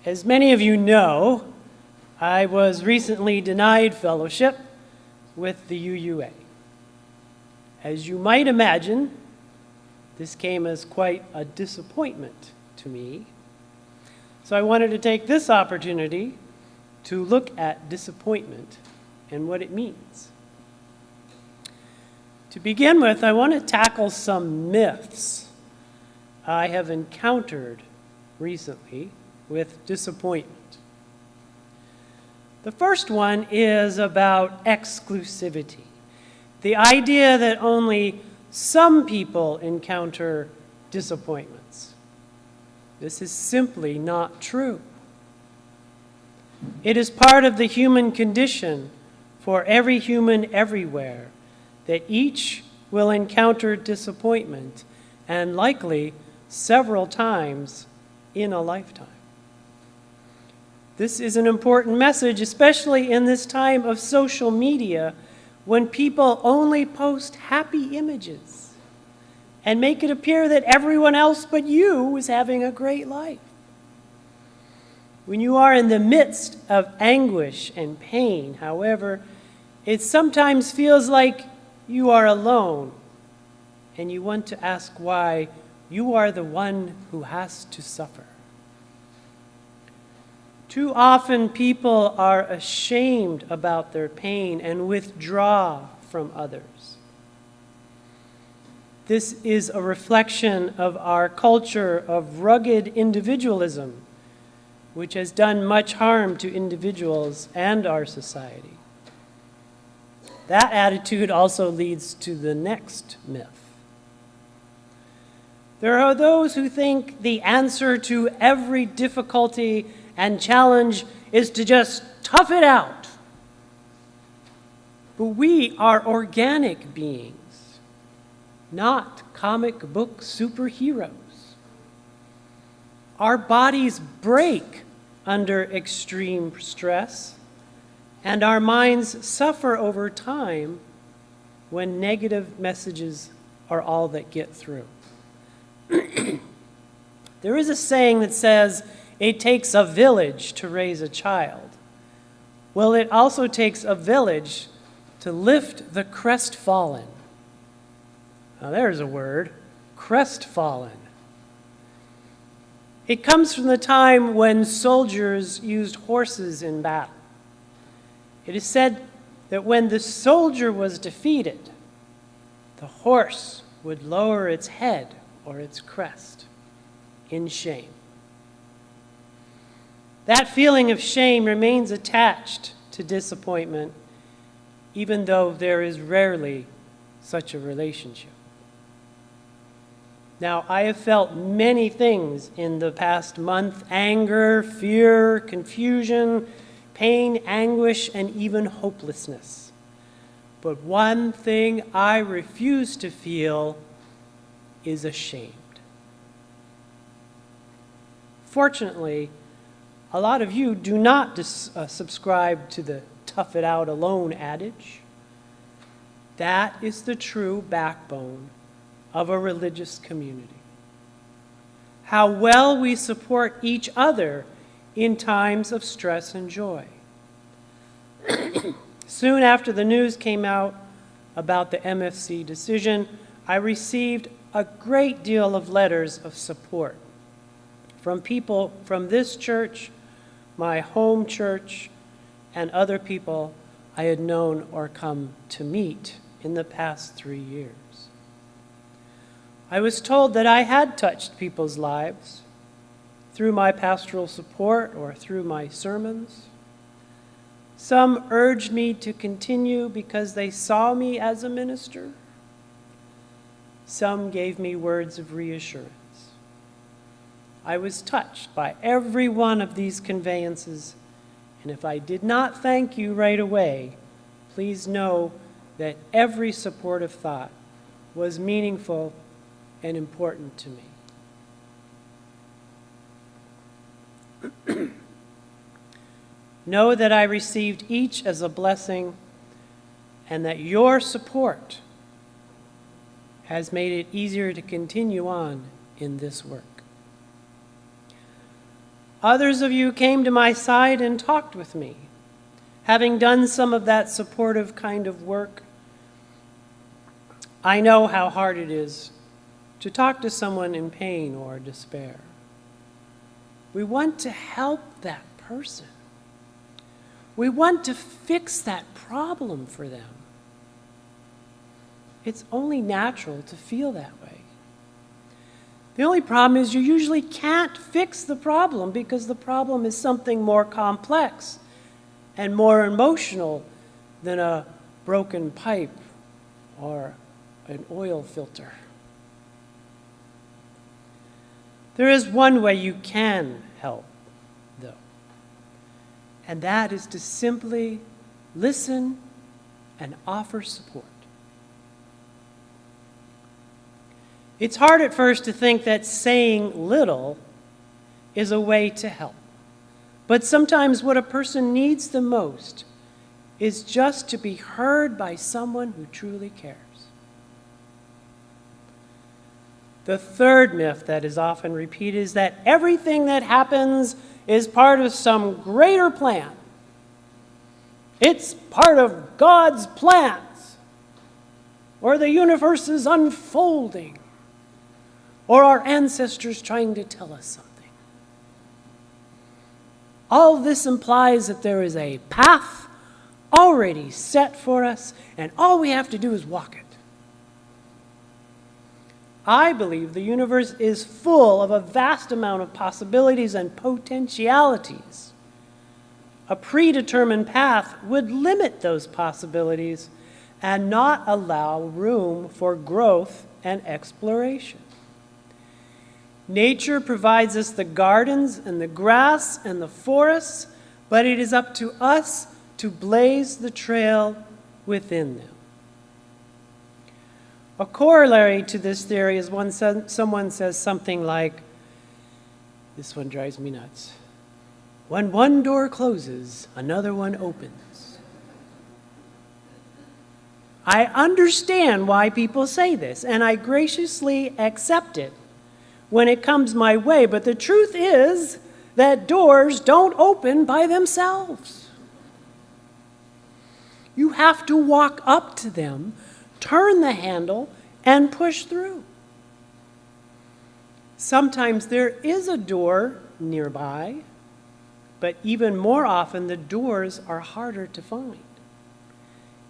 As many of you know, I was recently denied fellowship with the UUA. As you might imagine, this came as quite a disappointment to me. So I wanted to take this opportunity to look at disappointment and what it means. To begin with, I want to tackle some myths I have encountered recently with disappointment. The first one is about exclusivity. The idea that only some people encounter disappointments. This is simply not true. It is part of the human condition for every human everywhere that each will encounter disappointment, and likely several times in a lifetime. This is an important message, especially in this time of social media, when people only post happy images and make it appear that everyone else but you is having a great life. When you are in the midst of anguish and pain, however, it sometimes feels like you are alone, and you want to ask why you are the one who has to suffer. Too often people are ashamed about their pain and withdraw from others. This is a reflection of our culture of rugged individualism, which has done much harm to individuals and our society. That attitude also leads to the next myth. There are those who think the answer to every difficulty and challenge is to just tough it out. But we are organic beings, not comic book superheroes. Our bodies break under extreme stress, and our minds suffer over time when negative messages are all that get through. There is a saying that says, it takes a village to raise a child. Well, it also takes a village to lift the crestfallen. Now there's a word, crestfallen. It comes from the time when soldiers used horses in battle. It is said that when the soldier was defeated, the horse would lower its head or its crest in shame. That feeling of shame remains attached to disappointment, even though there is rarely such a relationship. Now, I have felt many things in the past month: anger, fear, confusion, pain, anguish, and even hopelessness. But one thing I refuse to feel is ashamed. Fortunately, a lot of you do not subscribe to the tough it out alone adage. That is the true backbone of a religious community. How well we support each other in times of stress and joy. Soon after the news came out about the MFC decision, I received a great deal of letters of support from people from this church, my home church, and other people I had known or come to meet in the past 3 years. I was told that I had touched people's lives through my pastoral support or through my sermons. Some urged me to continue because they saw me as a minister. Some gave me words of reassurance. I was touched by every one of these conveyances, and if I did not thank you right away, please know that every supportive thought was meaningful and important to me. Know that I received each as a blessing, and that your support has made it easier to continue on in this work. Others of you came to my side and talked with me. Having done some of that supportive kind of work, I know how hard it is to talk to someone in pain or despair. We want to help that person. We want to fix that problem for them. It's only natural to feel that way. The only problem is you usually can't fix the problem because the problem is something more complex and more emotional than a broken pipe or an oil filter. There is one way you can help, though, and that is to simply listen and offer support. It's hard at first to think that saying little is a way to help, but sometimes what a person needs the most is just to be heard by someone who truly cares. The third myth that is often repeated is that everything that happens is part of some greater plan. It's part of God's plans, or the universe is unfolding, or our ancestors trying to tell us something. All this implies that there is a path already set for us, and all we have to do is walk it. I believe the universe is full of a vast amount of possibilities and potentialities. A predetermined path would limit those possibilities and not allow room for growth and exploration. Nature provides us the gardens and the grass and the forests, but it is up to us to blaze the trail within them. A corollary to this theory is when someone says something like, this one drives me nuts, when one door closes, another one opens. I understand why people say this, and I graciously accept it when it comes my way, but the truth is that doors don't open by themselves. You have to walk up to them, turn the handle, and push through. Sometimes there is a door nearby, but even more often the doors are harder to find.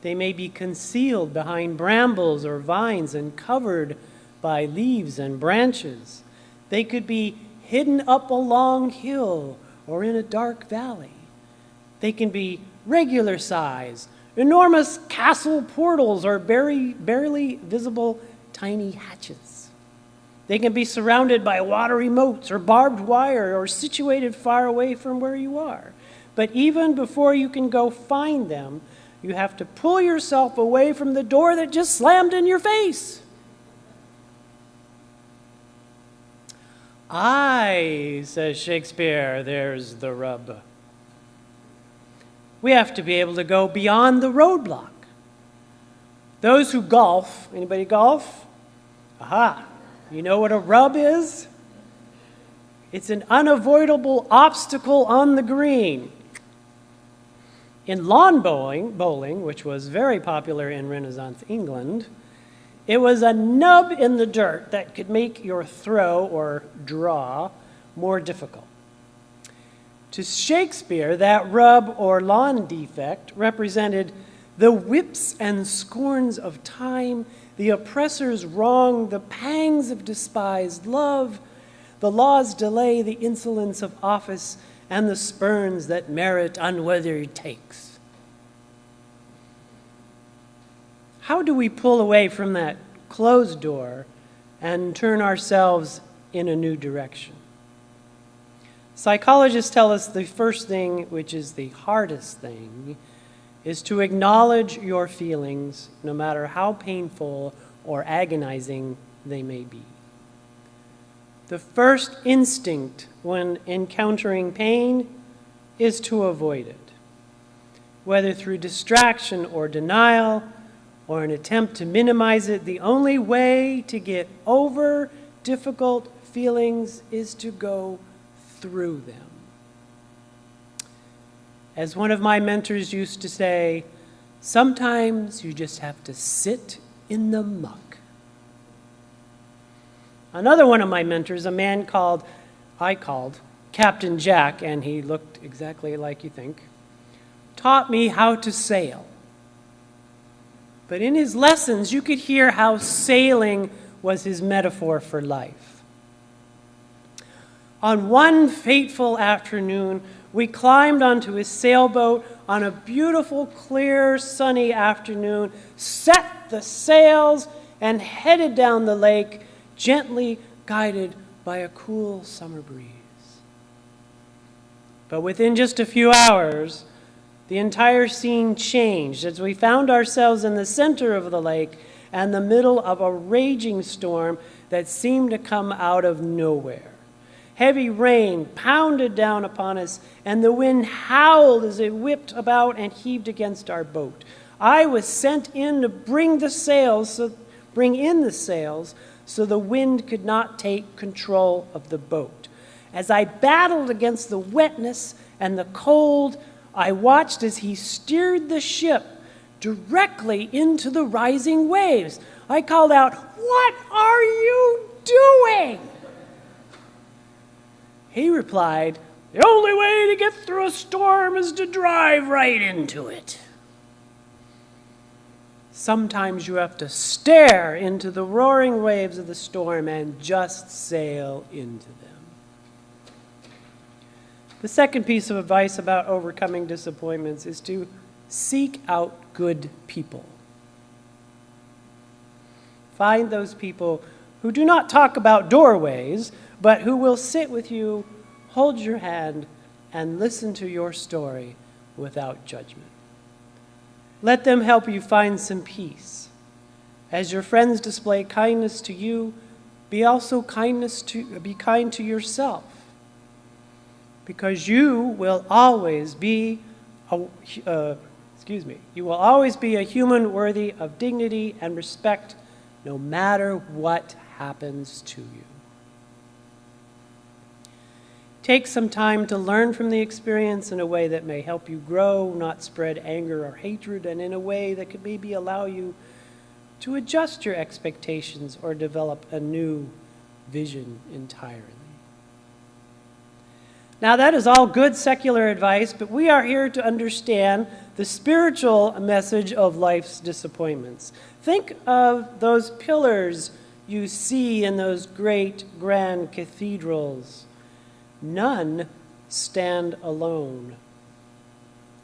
They may be concealed behind brambles or vines and covered by leaves and branches. They could be hidden up a long hill or in a dark valley. They can be regular size, enormous castle portals or barely visible tiny hatches. They can be surrounded by watery moats or barbed wire or situated far away from where you are. But even before you can go find them, you have to pull yourself away from the door that just slammed in your face. Aye, says Shakespeare, there's the rub. We have to be able to go beyond the roadblock. Those who golf, anybody golf? Aha, you know what a rub is? It's an unavoidable obstacle on the green. In lawn bowling, which was very popular in Renaissance England, it was a nub in the dirt that could make your throw or draw more difficult. To Shakespeare, that rub or lawn defect represented the whips and scorns of time, the oppressor's wrong, the pangs of despised love, the law's delay, the insolence of office, and the spurns that merit unworthy takes. How do we pull away from that closed door and turn ourselves in a new direction? Psychologists tell us the first thing, which is the hardest thing, is to acknowledge your feelings, no matter how painful or agonizing they may be. The first instinct when encountering pain is to avoid it, whether through distraction or denial or an attempt to minimize it. The only way to get over difficult feelings is to go through them. As one of my mentors used to say, sometimes you just have to sit in the muck. Another one of my mentors, a man I called Captain Jack, and he looked exactly like you think, taught me how to sail. But in his lessons, you could hear how sailing was his metaphor for life. On one fateful afternoon, we climbed onto his sailboat on a beautiful, clear, sunny afternoon, set the sails, and headed down the lake, gently guided by a cool summer breeze. But within just a few hours, the entire scene changed as we found ourselves in the center of the lake and the middle of a raging storm that seemed to come out of nowhere. Heavy rain pounded down upon us, and the wind howled as it whipped about and heaved against our boat. I was sent in to bring in the sails so the wind could not take control of the boat. As I battled against the wetness and the cold, I watched as he steered the ship directly into the rising waves. I called out, "What are you doing?" He replied, "The only way to get through a storm is to drive right into it." Sometimes you have to stare into the roaring waves of the storm and just sail into them. The second piece of advice about overcoming disappointments is to seek out good people. Find those people who do not talk about doorways, but who will sit with you, hold your hand, and listen to your story without judgment. Let them help you find some peace. As your friends display kindness to you, be kind to yourself. Because you will always be a human worthy of dignity and respect, no matter what happens to you. Take some time to learn from the experience in a way that may help you grow, not spread anger or hatred, and in a way that could maybe allow you to adjust your expectations or develop a new vision entirely. Now, that is all good secular advice, but we are here to understand the spiritual message of life's disappointments. Think of those pillars you see in those great, grand cathedrals. None stand alone.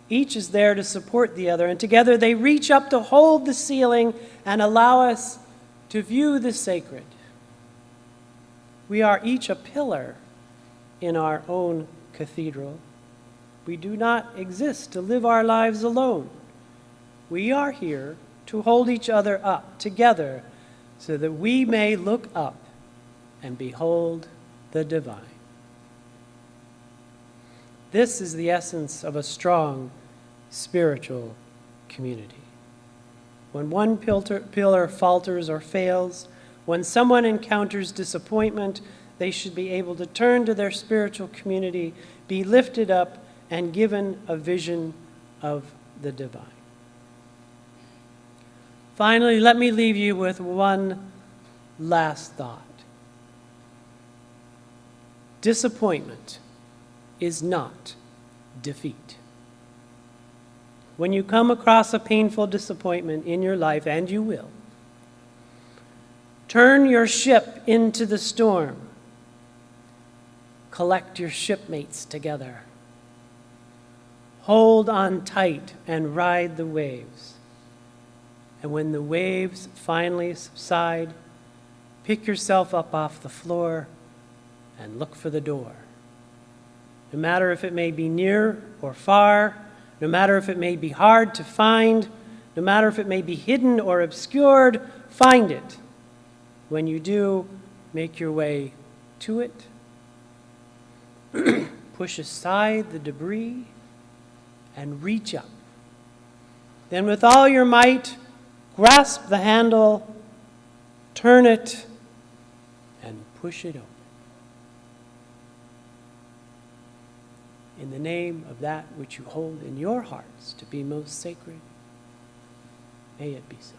Each is there to support the other, and together they reach up to hold the ceiling and allow us to view the sacred. We are each a pillar in our own cathedral. We do not exist to live our lives alone. We are here to hold each other up together so that we may look up and behold the divine. This is the essence of a strong spiritual community. When one pillar falters or fails, when someone encounters disappointment, they should be able to turn to their spiritual community, be lifted up, and given a vision of the divine. Finally, let me leave you with one last thought. Disappointment is not defeat. When you come across a painful disappointment in your life, and you will, turn your ship into the storm. Collect your shipmates together. Hold on tight and ride the waves. And when the waves finally subside, pick yourself up off the floor and look for the door. No matter if it may be near or far, no matter if it may be hard to find, no matter if it may be hidden or obscured, find it. When you do, make your way to it. Push aside the debris and reach up. Then with all your might, grasp the handle, turn it, and push it open. in the name of that which you hold in your hearts to be most sacred. May it be so.